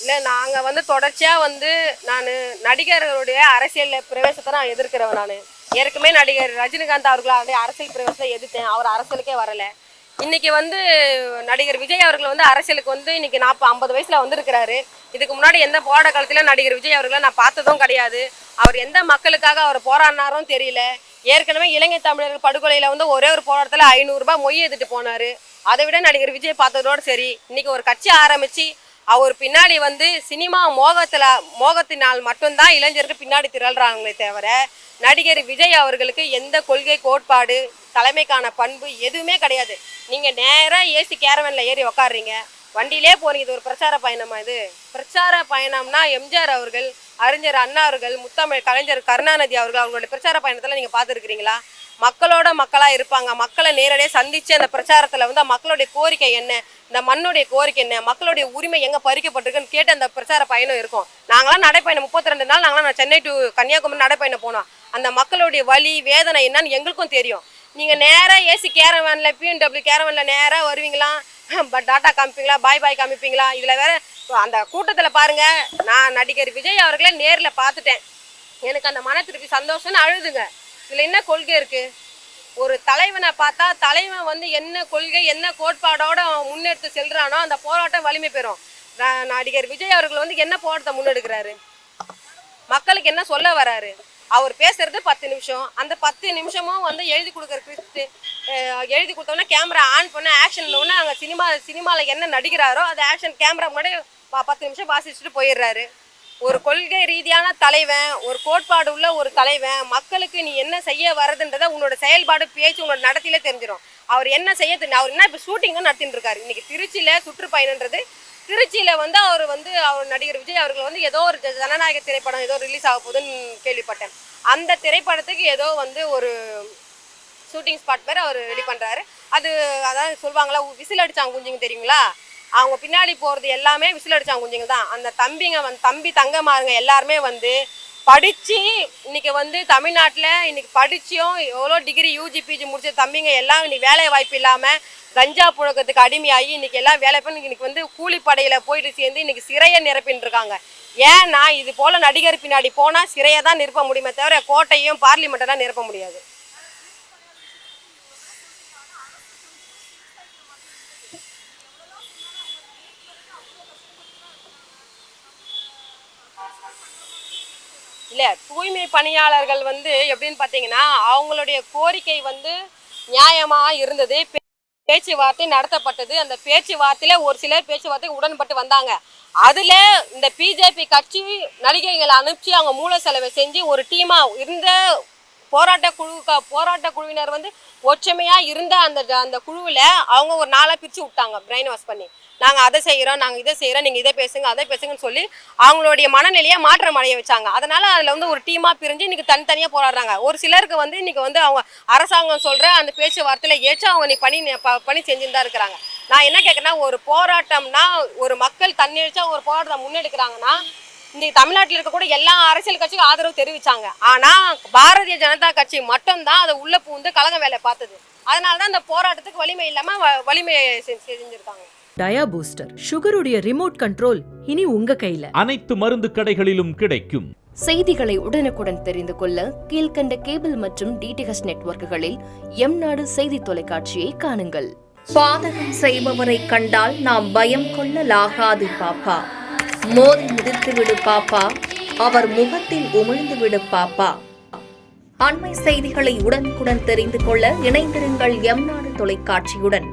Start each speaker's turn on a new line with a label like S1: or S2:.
S1: இல்லை நாங்கள் வந்து தொடர்ச்சியாக வந்து நான் நடிகர்களுடைய அரசியல் பிரவேசத்தை நான் எதிர்க்கிறவன். நான் ஏற்கனவே நடிகர் ரஜினிகாந்த் அவர்களுடைய அரசியல் பிரவேசத்தை எதிர்த்தேன். அவர் அரசியலுக்கே வரலை. இன்னைக்கு வந்து நடிகர் விஜய் அவர்கள் வந்து அரசியலுக்கு வந்து இன்னைக்கு 50 வயசுல வந்திருக்கிறாரு. இதுக்கு முன்னாடி எந்த போராட்ட காலத்துல நடிகர் விஜய் அவர்களை நான் பார்த்ததும் கிடையாது. அவர் எந்த மக்களுக்காக அவர் போராடினாரும் தெரியல. ஏற்கனவே இலங்கை தமிழர்கள் படுகொலையில வந்து ஒரே ஒரு போராட்டத்துல 500 ரூபாய் மொய் எடுத்துட்டு போனாரு. அதை விட நடிகர் விஜய் பார்த்ததோடு சரி. இன்னைக்கு ஒரு கட்சி ஆரம்பிச்சு அவர் பின்னாடி வந்து சினிமா மோகத்தினால் மட்டும்தான் இளைஞர்கள் பின்னாடி திரள்றாங்களே தவிர நடிகர் விஜய் அவர்களுக்கு எந்த கொள்கை கோட்பாடு தலைமைக்கான பண்பு எதுவுமே கிடையாது. நீங்கள் நேராக ஏசி கேரவனில் ஏறி உக்காடுறீங்க, வண்டியிலே போறீங்க. இது ஒரு பிரச்சார பயணமா? இது பிரச்சார பயணம்னா எம்ஜிஆர் அவர்கள், அறிஞர் அண்ணா அவர்கள், முத்தமிழ் கலைஞர் கருணாநிதி அவர்கள் அவங்களுடைய பிரச்சார பயணத்தில் நீங்கள் பார்த்துருக்கிறீங்களா? மக்களோட மக்களாக இருப்பாங்க. மக்களை நேரடியாக சந்தித்து அந்த பிரச்சாரத்தில் வந்து மக்களுடைய கோரிக்கை என்ன, இந்த மண்ணுடைய கோரிக்கை என்ன, மக்களுடைய உரிமை எங்கே பறிக்கப்பட்டிருக்குன்னு கேட்டு அந்த பிரச்சார பயணம் இருக்கும். நாங்களாம் நடைப்பயணம் 32 நாள் நாங்களாம் சென்னை டு கன்னியாகுமரி நடைப்பயணம் போனோம். அந்த மக்களுடைய வலி வேதனை என்னன்னு எங்களுக்கும் தெரியும். நீங்கள் நேராக ஏசி கேரவனில் பிஎன்டபிள்யூ கேரவனில் நேராக வருவீங்களா, டாட்டா காமிப்பீங்களா, பாய் பாய் காமிப்பீங்களா? இதில் வேற அந்த கூட்டத்தில் பாருங்கள், நான் நடிகர் விஜய் அவர்களே நேரில் பார்த்துட்டேன். எனக்கு அந்த மன திருப்தி சந்தோஷம்னு அழுதுங்க. இதில் என்ன கொள்கை இருக்குது? ஒரு தலைவனை பார்த்தா தலைவன் வந்து என்ன கொள்கை என்ன கோட்பாடோடு அவன் முன்னெடுத்து செல்கிறானோ அந்த போராட்டம் வலிமை பெறும். நடிகர் விஜய் அவர்கள் வந்து என்ன போராட்டத்தை முன்னெடுக்கிறாரு, மக்களுக்கு என்ன சொல்ல வராரு? அவர் பேசுறது 10 நிமிஷம். அந்த 10 நிமிஷமும் வந்து எழுதி எழுதி கொடுத்தோன்னா கேமரா ஆன் பண்ண ஆக்ஷன் அங்கே சினிமாவில் என்ன நடிக்கிறாரோ அது ஆக்ஷன் கேமரா முன்னாடி 10 நிமிஷம் வாசிச்சுட்டு போயிடுறாரு. ஒரு கொள்கை ரீதியான தலைவன், ஒரு கோட்பாடு உள்ள ஒரு தலைவன், மக்களுக்கு நீ என்ன செய்ய வரதுன்றதை உன்னோட செயல்பாடு பேச்சு உன்னோட நடத்திலே தெரிஞ்சிடும். அவர் என்ன செய்ய அவர் என்ன இப்போ ஷூட்டிங்கும் நடத்திட்டு இருக்காரு. இன்னைக்கு திருச்சியில் சுற்றுப்பயணன்றது, திருச்சியில் வந்து அவர் நடிகர் விஜய் அவர்கள் வந்து ஏதோ ஒரு ஜனநாயக திரைப்படம் ஏதோ ரிலீஸ் ஆக போகுதுன்னு கேள்விப்பட்டேன். அந்த திரைப்படத்துக்கு ஏதோ வந்து ஒரு ஷூட்டிங் ஸ்பாட் பேர் அவர் ரெடி பண்ணுறாரு. அதாவது சொல்லுவாங்களா, விசில் அடிச்சாங்க குஞ்சுங்க தெரியுங்களா? அவங்க பின்னாடி போகிறது எல்லாமே விசில் அடிச்சாங்க குஞ்சுங்க தான். அந்த தம்பி தங்கமாருங்க எல்லாருமே வந்து படித்து இன்னைக்கு வந்து தமிழ்நாட்டில் இன்னைக்கு படிச்சியும் எவ்வளோ டிகிரி யூஜி பிஜி முடிச்ச தம்பிங்க எல்லாம் இன்னைக்கு வேலை வாய்ப்பு இல்லாமல் கஞ்சா புழக்கத்துக்கு அடிமையாகி இன்னைக்கு எல்லாம் வேலை பண்ணி இன்னைக்கு வந்து கூலிப்படையில் போயிட்டு சேர்ந்து இன்னைக்கு சிறையை நிரப்பின்னு இருக்காங்க. ஏன்னா இது போல் நடிகர் பின்னாடி போனால் சிறையை தான் நிரப்ப முடியுமே தவிர கோட்டையும் பார்லிமெண்ட்டெல்லாம் நிரப்ப முடியாது. இல்லை, தூய்மை பணியாளர்கள் வந்து எப்படின்னு பார்த்தீங்கன்னா அவங்களுடைய கோரிக்கை வந்து நியாயமாக இருந்தது. பேச்சுவார்த்தை நடத்தப்பட்டது. அந்த பேச்சுவார்த்தையில் ஒரு சிலர் பேச்சுவார்த்தை உடன்பட்டு வந்தாங்க. அதில் இந்த பிஜேபி கட்சி நடிகைகளை அனுப்பிச்சு அவங்க மூல செலவை செஞ்சு ஒரு டீமாக இருந்த போராட்ட குழுவினர் வந்து ஒற்றுமையாக இருந்த அந்த குழுவில் அவங்க ஒரு 4 பிரித்து விட்டாங்க, பிரெயின் வாஷ் பண்ணி. நாங்கள் அதை செய்கிறோம், நாங்கள் இதை செய்கிறோம், நீங்கள் இதை பேசுங்க அதை பேசுங்கன்னு சொல்லி அவங்களுடைய மனநிலையை மாற்றம் அடைய வச்சாங்க. அதனால் அதில் வந்து ஒரு டீமாக பிரிஞ்சு இன்றைக்கி தனித்தனியாக போராடுறாங்க. ஒரு சிலருக்கு வந்து இன்றைக்கி வந்து அவங்க அரசாங்கம் சொல்கிற அந்த பேச்சுவார்த்தையில் ஏற்று அவங்க பணி செஞ்சுன்னு தான் இருக்கிறாங்க. நான் என்ன கேட்குறேன்னா, ஒரு போராட்டம்னா ஒரு மக்கள் தன்னெழுச்சா ஒரு போராட்டத்தை முன்னெடுக்கிறாங்கன்னா இன்றைக்கி தமிழ்நாட்டில் இருக்கக்கூடிய எல்லா அரசியல் கட்சிக்கும் ஆதரவு தெரிவித்தாங்க. ஆனால் பாரதிய ஜனதா கட்சி மட்டும்தான் அதை உள்ளே பூந்து கலங்க வேலை பார்த்தது. அதனால தான் அந்த போராட்டத்துக்கு வலிமை இல்லாமல் வலிமையை செஞ்சுருக்காங்க.
S2: டயா பூஸ்டர் சுகருடைய ரிமோட் கண்ட்ரோல் இனி உங்க கையில.
S3: அனைத்து மருந்து கடைகளிலும் கிடைக்கும்.
S4: செய்திகளை உடனுக்குடன் தெரிந்து கொள்ள கீழ்கண்ட கேபிள் மற்றும் டிடிஹெச் நெட்வொர்க்குகளில் எம்நாடு செய்தி தொலைக்காட்சியை காணுங்கள். பாதகம் செய்பவரை கண்டால் நாம் பயம் கொள்ளலாகாது பாப்பா. மோதி மிதித்து விடு பாப்பா, அவர் முகத்தில் உமிழ்ந்து விடு பாப்பா. அண்மை செய்திகளை உடனுக்குடன் தெரிந்து கொள்ள இணைந்திருங்கள் எம்நாடு தொலைக்காட்சியுடன்.